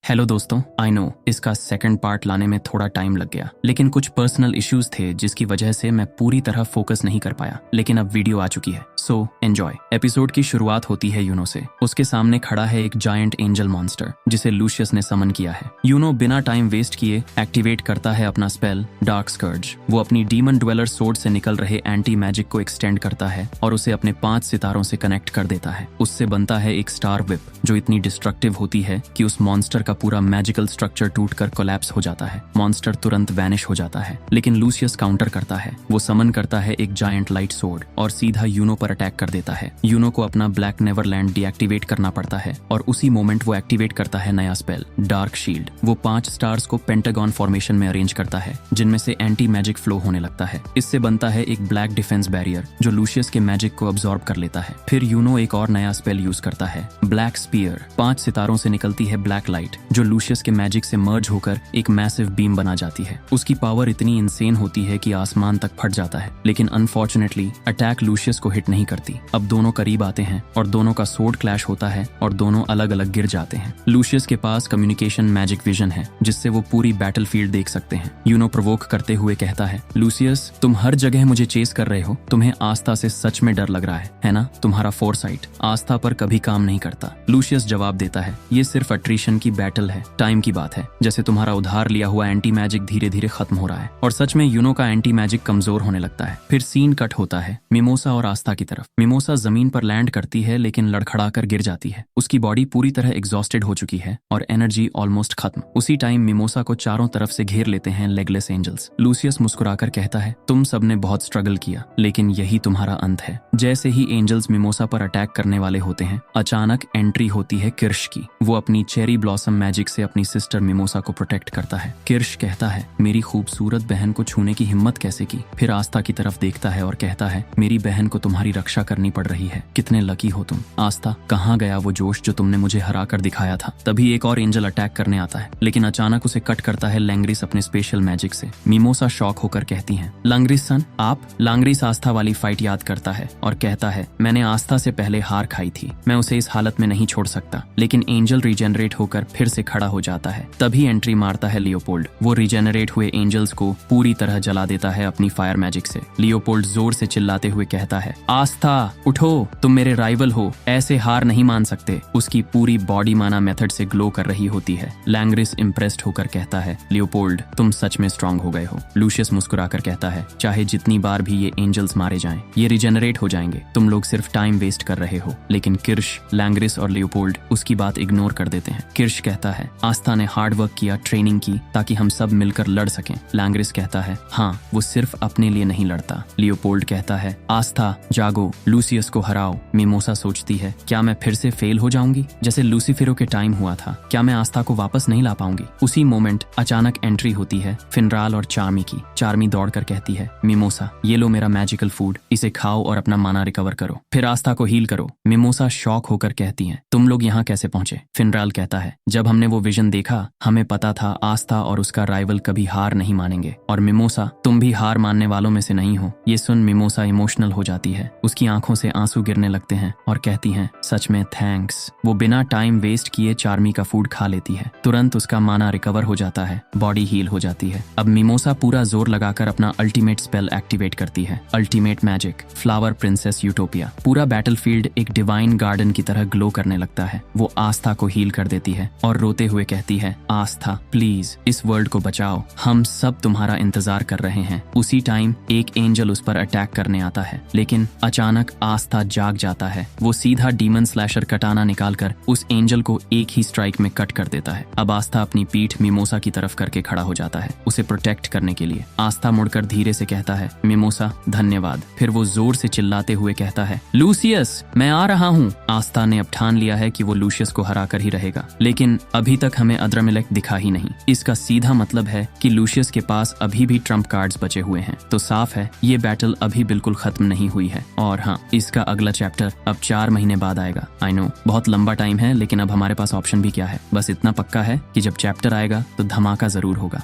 Hello दोस्तों, I know इसका second part लाने में थोड़ा टाइम लग गया, लेकिन कुछ पर्सनल इश्यूज थे जिसकी वजह से मैं पूरी तरह फोकस नहीं कर पाया। लेकिन अब वीडियो आ चुकी है, सो एंजॉय। एपिसोड की शुरुआत होती है यूनो से। उसके सामने खड़ा है एक जायंट एंजल मॉन्स्टर जिसे लूशियस ने समन किया है। यूनो बिना टाइम वेस्ट किए एक्टिवेट करता है अपना स्पेल डार्क स्कर्ज। वो अपनी डीमन ड्वेलर सोर्ड से निकल रहे एंटी मैजिक को एक्सटेंड करता है और उसे अपने 5 सितारों से कनेक्ट कर देता है। उससे बनता है एक स्टार विप जो इतनी डिस्ट्रक्टिव होती है कि उस मॉन्स्टर का पूरा मैजिकल स्ट्रक्चर टूटकर कोलैप्स हो जाता है। मॉन्स्टर तुरंत वैनिश हो जाता है, लेकिन लूसियस काउंटर करता है। वो समन करता है एक जायंट लाइट सोर्ड और सीधा यूनो पर अटैक कर देता है। यूनो को अपना ब्लैक नेवरलैंड डीएक्टिवेट करना पड़ता है और उसी मोमेंट वो एक्टिवेट करता है नया स्पेल डार्क शील्ड। वो 5 स्टार्स को पेंटागन फॉर्मेशन में अरेंज करता है जिनमें से एंटी मैजिक फ्लो होने लगता है। इससे बनता है एक ब्लैक डिफेंस बैरियर जो लूसियस के मैजिक को अब्सॉर्ब कर लेता है। फिर यूनो एक और नया स्पेल यूज करता है ब्लैक स्पीयर। 5 सितारों से निकलती है ब्लैक लाइट जो लूसियस के मैजिक से मर्ज होकर एक मैसिव बीम बना जाती है। उसकी पावर इतनी इंसेन होती है कि आसमान तक फट जाता है, लेकिन अनफॉर्चुनेटली अटैक लूसियस को हिट नहीं करती। अब दोनों करीब आते हैं और दोनों का सोर्ड क्लैश होता है और दोनों अलग अलग गिर जाते हैं। लूसियस के पास कम्युनिकेशन मैजिक विजन है जिससे वो पूरी बैटलफील्ड देख सकते हैं। यूनो प्रोवोक करते हुए कहता है, लूसियस तुम हर जगह मुझे चेस कर रहे हो, तुम्हें आस्था से सच में डर लग रहा है ना? तुम्हारा फोरसाइट आस्था पर कभी काम नहीं करता। लूसियस जवाब देता है, ये सिर्फ अट्रिशन की बैटल है, टाइम की बात है। जैसे तुम्हारा उधार लिया हुआ एंटी मैजिक धीरे धीरे खत्म हो रहा है। और सच में यूनो का एंटी मैजिक कमजोर होने लगता है। फिर सीन कट होता है मिमोसा और आस्था की तरफ। मिमोसा जमीन पर लैंड करती है लेकिन लड़खड़ा कर गिर जाती है। उसकी बॉडी पूरी तरह एग्जॉस्टेड हो चुकी है और एनर्जी ऑलमोस्ट खत्म। उसी टाइम मिमोसा को चारों तरफ से घेर लेते हैं लेगलेस एंजल्स। लूसियस मुस्कुराकर कहता है, तुम सबने बहुत स्ट्रगल किया, लेकिन यही तुम्हारा अंत है। जैसे ही एंजल्स मिमोसा पर अटैक करने वाले होते हैं, अचानक एंट्री होती है किर्श की। वो अपनी चेरी ब्लॉसम मैजिक से अपनी सिस्टर मिमोसा को प्रोटेक्ट करता है। किर्श कहता है, मेरी खूबसूरत बहन को छूने की हिम्मत कैसे की? फिर आस्था की तरफ देखता है और कहता है, मेरी बहन को तुम्हारी रक्षा करनी पड़ रही है, कितने लकी हो तुम। आस्था, कहाँ गया वो जोश जो तुमने मुझे हरा कर दिखाया था? तभी एक और एंजल अटैक करने आता है, लेकिन अचानक उसे कट करता है लैंग्रिस अपने स्पेशल मैजिक से। मिमोसा शॉक होकर कहती है, लैंग्रिस सन आप? लैंग्रिस आस्था वाली फाइट याद करता है और कहता है, मैंने आस्था से पहले हार खाई थी, मैं उसे इस हालत में नहीं छोड़ सकता। लेकिन एंजल रिजेनरेट होकर फिर से खड़ा हो जाता है। तभी एंट्री मारता है लियोपोल्ड। वो रिजेनरेट हुए एंजल्स को पूरी तरह जला देता है अपनी फायर मैजिक से। लियोपोल्ड जोर से चिल्लाते हुए कहता है, आस्था उठो, तुम मेरे राइवल हो, ऐसे हार नहीं मान सकते। उसकी पूरी बॉडी माना मेथड से ग्लो कर रही होती है। लैंग्रिस इम्प्रेस्ड होकर कहता है, लियोपोल्ड तुम सच में स्ट्रांग हो गए हो। लूशियस मुस्कुराकर कहता है, चाहे जितनी बार भी ये एंजल्स मारे जाएं, ये रिजेनरेट हो जाएंगे, तुम लोग सिर्फ टाइम वेस्ट कर रहे हो। लेकिन किर्श, लैंग्रिस और लियोपोल्ड उसकी बात इग्नोर कर देते हैं। किर्श कहता है, आस्था ने हार्ड वर्क किया, ट्रेनिंग की, ताकि हम सब मिलकर लड़ सकें। लैंग्रिस कहता है, हाँ वो सिर्फ अपने लिए नहीं लड़ता। लियोपोल्ड कहता है, आस्था जागो, लूसियस को हराओ। मिमोसा सोचती है, क्या मैं फिर से फेल हो जाऊंगी जैसे लूसीफेरो के टाइम हुआ था? क्या मैं आस्था को वापस नहीं ला पाऊंगी? उसी मोमेंट अचानक एंट्री होती है फिनराल और चार्मी की। चार्मी दौड़कर कहती है, मिमोसा ये लो मेरा मैजिकल फूड, इसे खाओ और अपना माना रिकवर करो, फिर आस्था को हील करो। मिमोसा शॉक होकर कहती है, तुम लोग यहाँ कैसे पहुंचे? फिनराल कहता है, जब हमने वो विजन देखा हमें पता था आस्था और उसका राइवल कभी हार नहीं मानेंगे। और मिमोसा तुम भी हार मानने वालों में से नहीं हो। ये सुन मिमोसा इमोशनल हो जाती है, उसकी आंखों से आंसू गिरने लगते हैं और कहती हैं, सच में थैंक्स। वो बिना टाइम वेस्ट किए चार्मी का फूड खा लेती है। तुरंत उसका माना रिकवर हो जाता है, बॉडी हील हो जाती है। अब मिमोसा पूरा जोर लगाकर अपना अल्टीमेट स्पेल एक्टिवेट करती है, ultimate magic flower princess utopia. पूरा बैटलफील्ड एक डिवाइन गार्डन की तरह ग्लो करने लगता है। वो आस्था को हील कर देती है और रोते हुए कहती है, आस्था प्लीज इस वर्ल्ड को बचाओ, हम सब तुम्हारा इंतजार कर रहे हैं। उसी टाइम एक एंजल उस पर अटैक करने आता है, लेकिन अचानक आस्था जाग जाता है। वो सीधा डीमन स्लैशर कटाना निकालकर उस एंजल को एक ही स्ट्राइक में कट कर देता है। अब आस्था अपनी पीठ मिमोसा की तरफ करके खड़ा हो जाता है उसे प्रोटेक्ट करने के लिए। आस्था मुड़कर धीरे से कहता है, मिमोसा धन्यवाद। फिर वो जोर से चिल्लाते हुए कहता है, लूसियस मैं आ रहा हूँ। आस्था ने अब ठान लिया है कि वो लूशियस को हरा कर ही रहेगा, लेकिन अभी तक हमें अद्रमिलेक दिखा ही नहीं। इसका सीधा मतलब है कि लूशियस के पास अभी भी ट्रम्प कार्ड्स बचे हुए हैं। तो साफ है ये बैटल अभी बिल्कुल खत्म नहीं हुई है। और हाँ, इसका अगला चैप्टर अब 4 महीने बाद आएगा। आई नो बहुत लंबा टाइम है, लेकिन अब हमारे पास ऑप्शन भी क्या है? बस इतना पक्का है कि जब चैप्टर आएगा तो धमाका जरूर होगा।